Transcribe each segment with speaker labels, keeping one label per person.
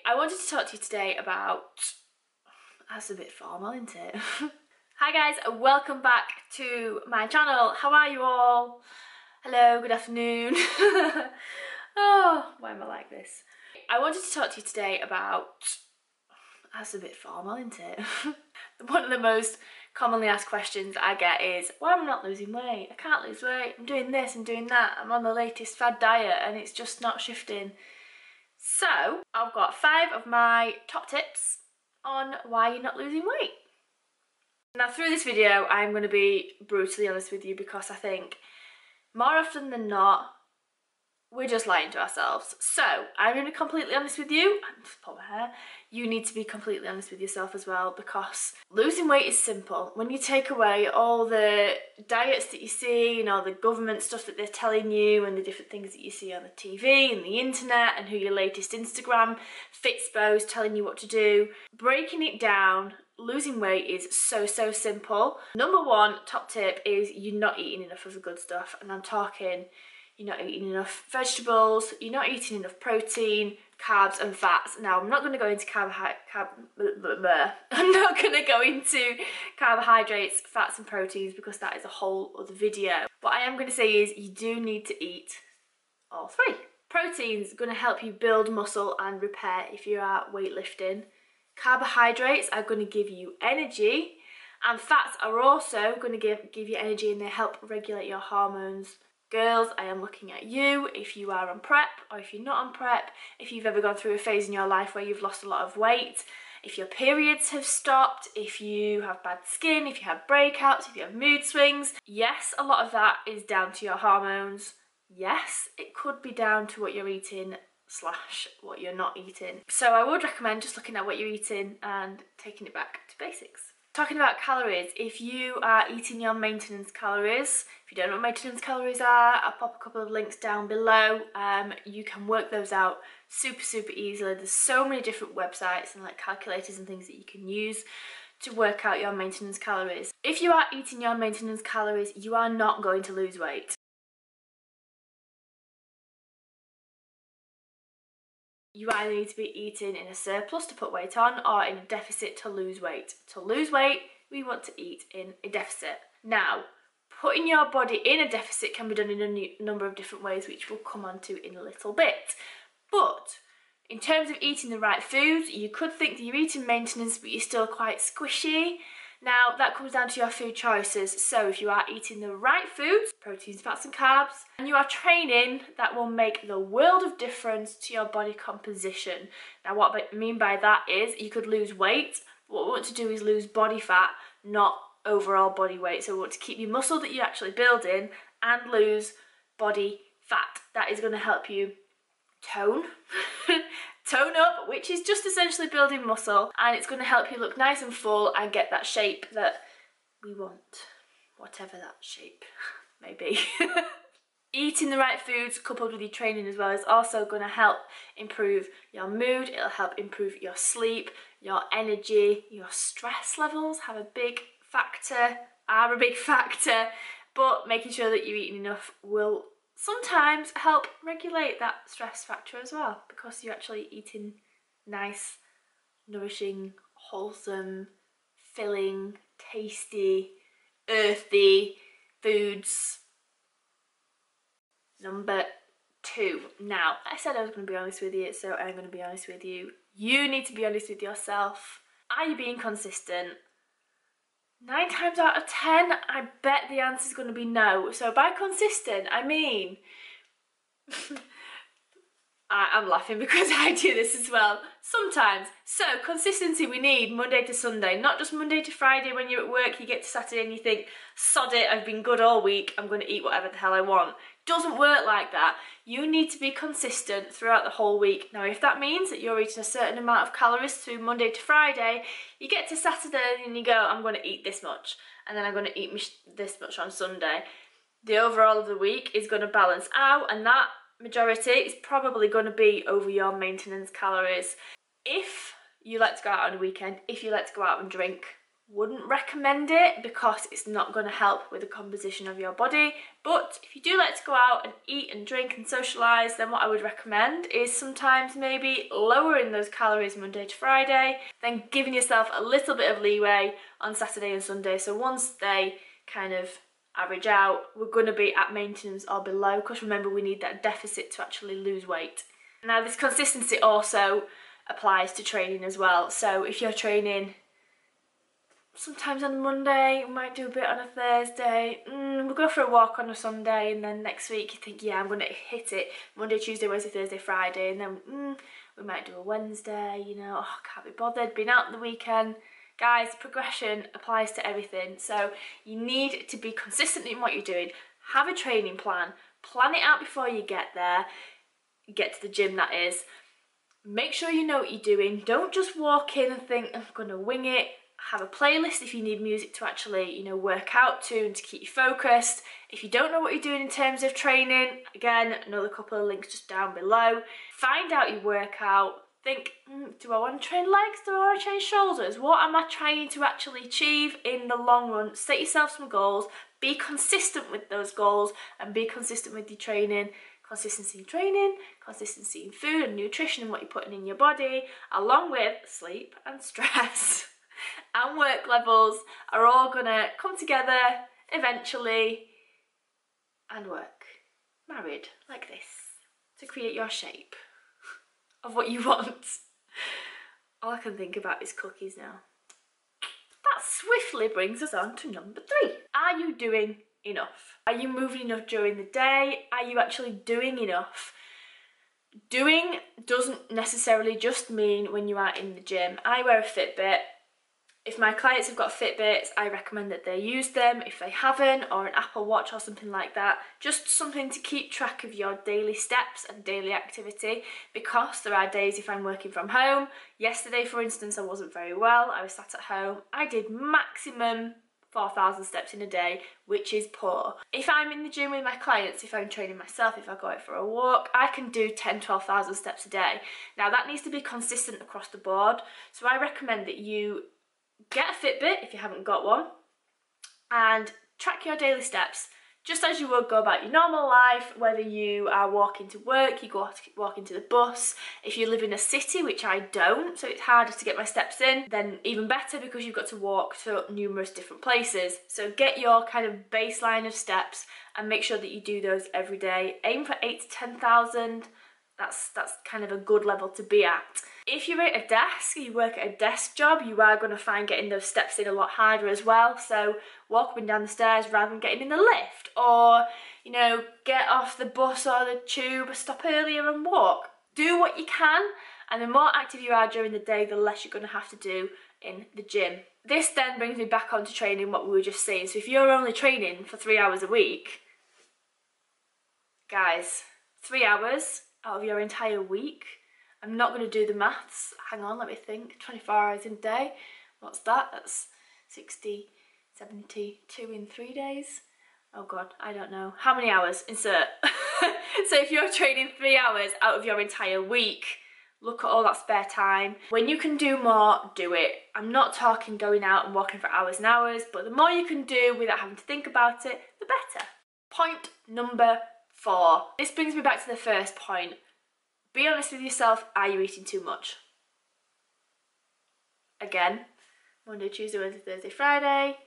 Speaker 1: I wanted to talk to you today about... That's a bit formal, isn't it? Hi guys, welcome back to my channel. How are you all? Hello, good afternoon. Oh, why am I like this? I wanted to talk to you today about... That's a bit formal, isn't it? One of the most commonly asked questions I get is, why am I not losing weight? I can't lose weight. I'm doing this, I'm doing that. I'm on the latest fad diet and it's just not shifting. So, I've got 5 of my top tips on why you're not losing weight. Now, through this video, I'm going to be brutally honest with you because I think more often than not, we're just lying to ourselves. So, I'm going to be completely honest with you. I'm just pull my hair. You need to be completely honest with yourself as well, because losing weight is simple. When you take away all the diets that you see and all the government stuff that they're telling you and the different things that you see on the TV and the internet and who your latest Instagram fitspo is telling you what to do, breaking it down, losing weight is so simple. Number 1 top tip is you're not eating enough of the good stuff, and I'm talking you're not eating enough vegetables, you're not eating enough protein, carbs and fats. Now, I'm not going to go into carbohydrates, fats and proteins because that is a whole other video. What I am going to say is you do need to eat all 3. Protein's going to help you build muscle and repair if you are weightlifting. Carbohydrates are going to give you energy, and fats are also going to give you energy, and they help regulate your hormones. Girls, I am looking at you if you are on prep or if you're not on prep, if you've ever gone through a phase in your life where you've lost a lot of weight, if your periods have stopped, if you have bad skin, if you have breakouts, if you have mood swings. Yes, a lot of that is down to your hormones. Yes, it could be down to what you're eating / what you're not eating. So I would recommend just looking at what you're eating and taking it back to basics. Talking about calories, if you are eating your maintenance calories, if you don't know what maintenance calories are, I'll pop a couple of links down below. You can work those out super easily. There's so many different websites and like calculators and things that you can use to work out your maintenance calories. If you are eating your maintenance calories, you are not going to lose weight. You either need to be eating in a surplus to put weight on or in a deficit to lose weight. To lose weight, we want to eat in a deficit. Now, putting your body in a deficit can be done in a number of different ways, which we'll come on to in a little bit. But in terms of eating the right foods, you could think that you're eating maintenance, but you're still quite squishy. Now, that comes down to your food choices. So if you are eating the right foods, proteins, fats and carbs, and you are training, that will make the world of difference to your body composition. Now, what I mean by that is you could lose weight. What we want to do is lose body fat, not overall body weight. So we want to keep your muscle that you're actually building and lose body fat. That is going to help you tone up, which is just essentially building muscle, and it's going to help you look nice and full and get that shape that we want, whatever that shape may be. Eating the right foods coupled with your training as well is also going to help improve your mood. It'll help improve your sleep, your energy, your stress levels are a big factor, but making sure that you're eating enough will sometimes help regulate that stress factor as well, because you're actually eating nice, nourishing, wholesome, filling, tasty, earthy foods. Number 2. Now, I said I was going to be honest with you, so I'm going to be honest with you. You need to be honest with yourself. Are you being consistent? 9 times out of 10, I bet the answer is going to be no. So by consistent, I mean... I'm laughing because I do this as well sometimes. So consistency we need Monday to Sunday, not just Monday to Friday when you're at work, you get to Saturday and you think, sod it, I've been good all week, I'm going to eat whatever the hell I want. Doesn't work like that. You need to be consistent throughout the whole week. Now, if that means that you're eating a certain amount of calories through Monday to Friday, you get to Saturday and you go, I'm going to eat this much, and then I'm going to eat this much on Sunday. The overall of the week is going to balance out, and that majority is probably going to be over your maintenance calories. If you like to go out on a weekend, if you like to go out and drink, Wouldn't recommend it because it's not going to help with the composition of your body. But if you do like to go out and eat and drink and socialise, then what I would recommend is sometimes maybe lowering those calories Monday to Friday, then giving yourself a little bit of leeway on Saturday and Sunday. So once they kind of average out, we're going to be at maintenance or below, because remember, we need that deficit to actually lose weight. Now, this consistency also applies to training as well. So if you're training sometimes on a Monday, we might do a bit on a Thursday, we'll go for a walk on a Sunday, and then next week you think, yeah, I'm going to hit it Monday, Tuesday, Wednesday, Thursday, Friday, and then we might do a Wednesday, you know, oh, can't be bothered, been out the weekend. Guys, progression applies to everything, so you need to be consistent in what you're doing. Have a training plan it out before you get there, get to the gym that is. Make sure you know what you're doing. Don't just walk in and think, I'm going to wing it. Have a playlist if you need music to actually, you know, work out to and to keep you focused. If you don't know what you're doing in terms of training, again, another couple of links just down below. Find out your workout. Think, do I want to train legs? Do I want to train shoulders? What am I trying to actually achieve in the long run? Set yourself some goals. Be consistent with those goals and be consistent with your training. Consistency in training, consistency in food and nutrition and what you're putting in your body, along with sleep and stress and work levels are all gonna come together eventually and work married like this to create your shape of what you want. All I can think about is cookies now. That swiftly brings us on to number 3. Are you doing enough? Are you moving enough during the day? Are you actually doing enough? Doing doesn't necessarily just mean when you are in the gym. I wear a Fitbit. If my clients have got Fitbits, I recommend that they use them. If they haven't, or an Apple Watch or something like that, just something to keep track of your daily steps and daily activity, because there are days if I'm working from home. Yesterday, for instance, I wasn't very well. I was sat at home. I did maximum 4,000 steps in a day, which is poor. If I'm in the gym with my clients, if I'm training myself, if I go out for a walk, I can do 10, 12,000 steps a day. Now that needs to be consistent across the board. So I recommend that you get a Fitbit if you haven't got one and track your daily steps just as you would go about your normal life, whether you are walking to work, you go walking to the bus. If you live in a city, which I don't, so it's harder to get my steps in, then even better because you've got to walk to numerous different places. So get your kind of baseline of steps and make sure that you do those every day. Aim for 8,000 to 10,000. That's kind of a good level to be at. If you're at a desk, you work at a desk job, you are going to find getting those steps in a lot harder as well. So walk up and down the stairs rather than getting in the lift, or, you know, get off the bus or the tube, stop earlier and walk. Do what you can, and the more active you are during the day, the less you're going to have to do in the gym. This then brings me back onto training, what we were just saying. So if you're only training for 3 hours a week, guys, 3 hours out of your entire week, I'm not going to do the maths. Hang on, let me think. 24 hours in a day. What's that? That's 60, 72 in 3 days. Oh God, I don't know. How many hours? Insert. So if you're training 3 hours out of your entire week, look at all that spare time. When you can do more, do it. I'm not talking going out and walking for hours and hours, but the more you can do without having to think about it, the better. Point number 4. This brings me back to the first point. Be honest with yourself, are you eating too much? Again, Monday, Tuesday, Wednesday, Thursday, Friday,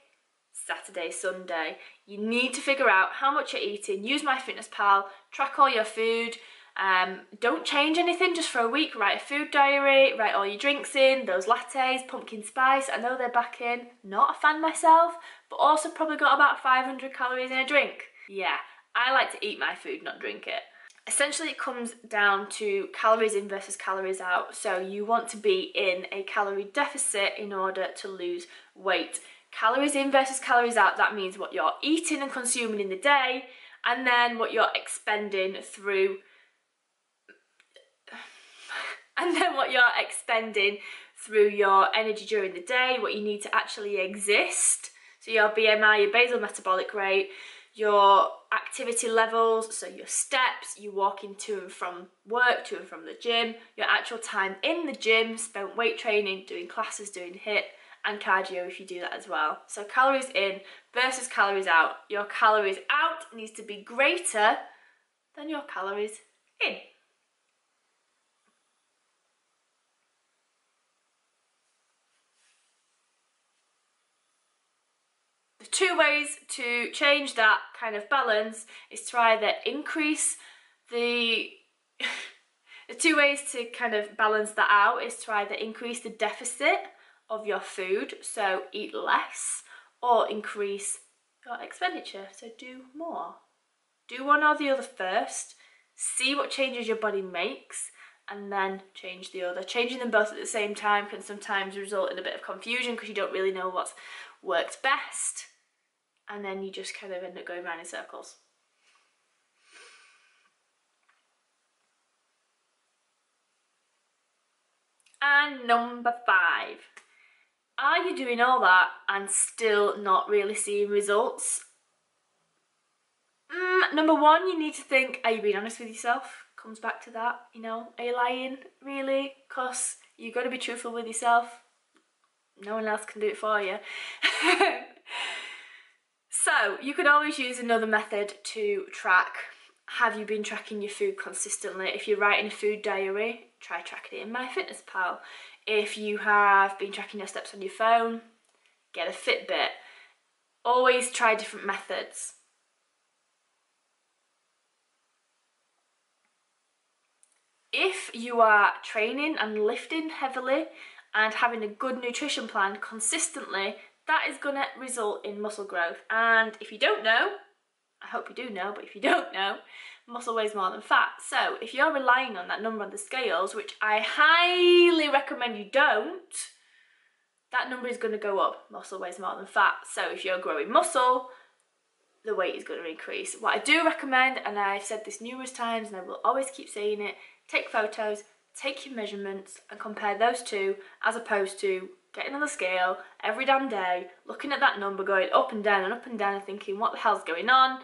Speaker 1: Saturday, Sunday. You need to figure out how much you're eating. Use MyFitnessPal, track all your food. Don't change anything just for a week. Write a food diary, write all your drinks in, those lattes, pumpkin spice. I know they're back in. Not a fan myself, but also probably got about 500 calories in a drink. Yeah, I like to eat my food, not drink it. Essentially, it comes down to calories in versus calories out. So you want to be in a calorie deficit in order to lose weight. Calories in versus calories out, that means what you're eating and consuming in the day, and then what you're expending through your energy during the day, what you need to actually exist. So your BMI, your basal metabolic rate, your activity levels, so your steps, you walking to and from work, to and from the gym, your actual time in the gym, spent weight training, doing classes, doing HIIT, and cardio if you do that as well. So calories in versus calories out. Your calories out needs to be greater than your calories in. The two ways to change that kind of balance is to either increase the the two ways to kind of balance that out is to either increase the deficit of your food, so eat less, or increase your expenditure, so do more. Do one or the other first, see what changes your body makes, and then change the other. Changing them both at the same time can sometimes result in a bit of confusion because you don't really know what works best, and then you just kind of end up going around in circles. And number 5, are you doing all that and still not really seeing results? Number 1, you need to think, are you being honest with yourself? Comes back to that, you know, are you lying, really? Because you've got to be truthful with yourself. No one else can do it for you. So, you could always use another method to track. Have you been tracking your food consistently? If you're writing a food diary, try tracking it in MyFitnessPal. If you have been tracking your steps on your phone, get a Fitbit. Always try different methods. If you are training and lifting heavily and having a good nutrition plan consistently, that is going to result in muscle growth. And if you don't know, I hope you do know, but if you don't know, muscle weighs more than fat. So if you're relying on that number on the scales, which I highly recommend you don't, that number is going to go up. Muscle weighs more than fat. So if you're growing muscle, the weight is going to increase. What I do recommend, and I've said this numerous times and I will always keep saying it, take photos, take your measurements and compare those two, as opposed to getting on the scale every damn day, looking at that number going up and down and thinking, what the hell's going on?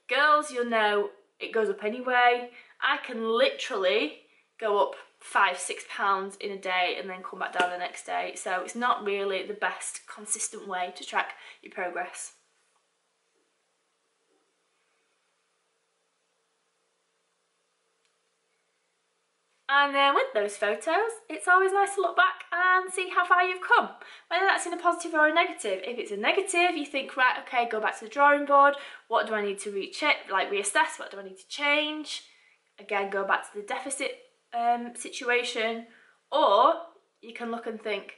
Speaker 1: Girls, you'll know it goes up anyway. I can literally go up 5-6 pounds in a day and then come back down the next day. So it's not really the best consistent way to track your progress. And then with those photos, it's always nice to look back and see how far you've come, whether that's in a positive or a negative. If it's a negative, you think, right, okay, go back to the drawing board. What do I need to reassess? What do I need to change? Again, go back to the deficit situation. Or you can look and think,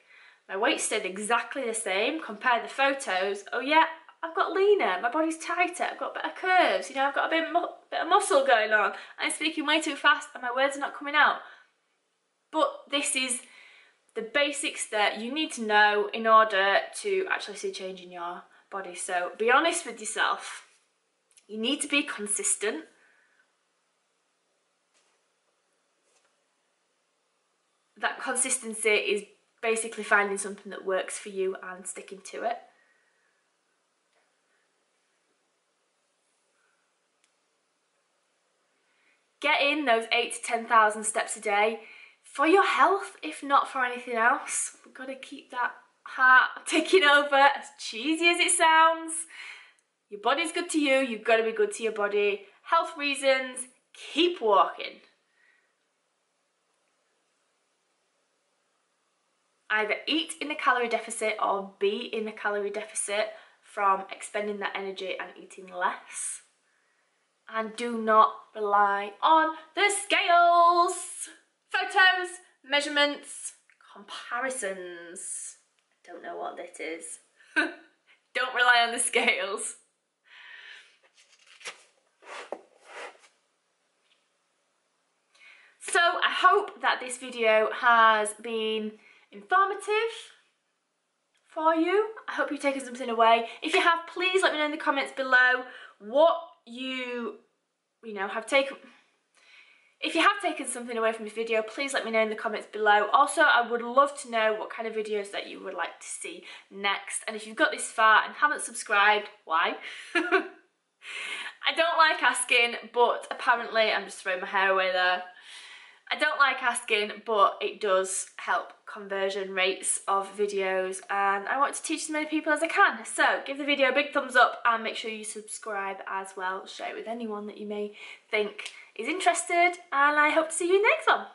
Speaker 1: my weight stayed exactly the same. Compare the photos. Oh yeah, I've got leaner, my body's tighter, I've got better curves, you know, I've got a bit of muscle going on, I'm speaking way too fast and my words are not coming out. But this is the basics that you need to know in order to actually see change in your body. So be honest with yourself. You need to be consistent. That consistency is basically finding something that works for you and sticking to it. Get in those 8,000 to 10,000 steps a day for your health, if not for anything else. We've got to keep that heart ticking over, as cheesy as it sounds. Your body's good to you, you've got to be good to your body. Health reasons, keep walking. Either eat in a calorie deficit or be in a calorie deficit from expending that energy and eating less. And do not rely on the scales. Photos, measurements, comparisons. I don't know what this is. Don't rely on the scales. So I hope that this video has been informative for you. I hope you've taken something away. If you have, please let me know in the comments below what you have taken. If you have taken something away from this video, please let me know in the comments below. Also, I would love to know what kind of videos that you would like to see next. And if you've got this far and haven't subscribed, why? I don't like asking, but apparently I'm just throwing my hair away there. I don't like asking, but it does help conversion rates of videos, and I want to teach as many people as I can. So give the video a big thumbs up and make sure you subscribe as well. Share it with anyone that you may think is interested, and I hope to see you in the next one.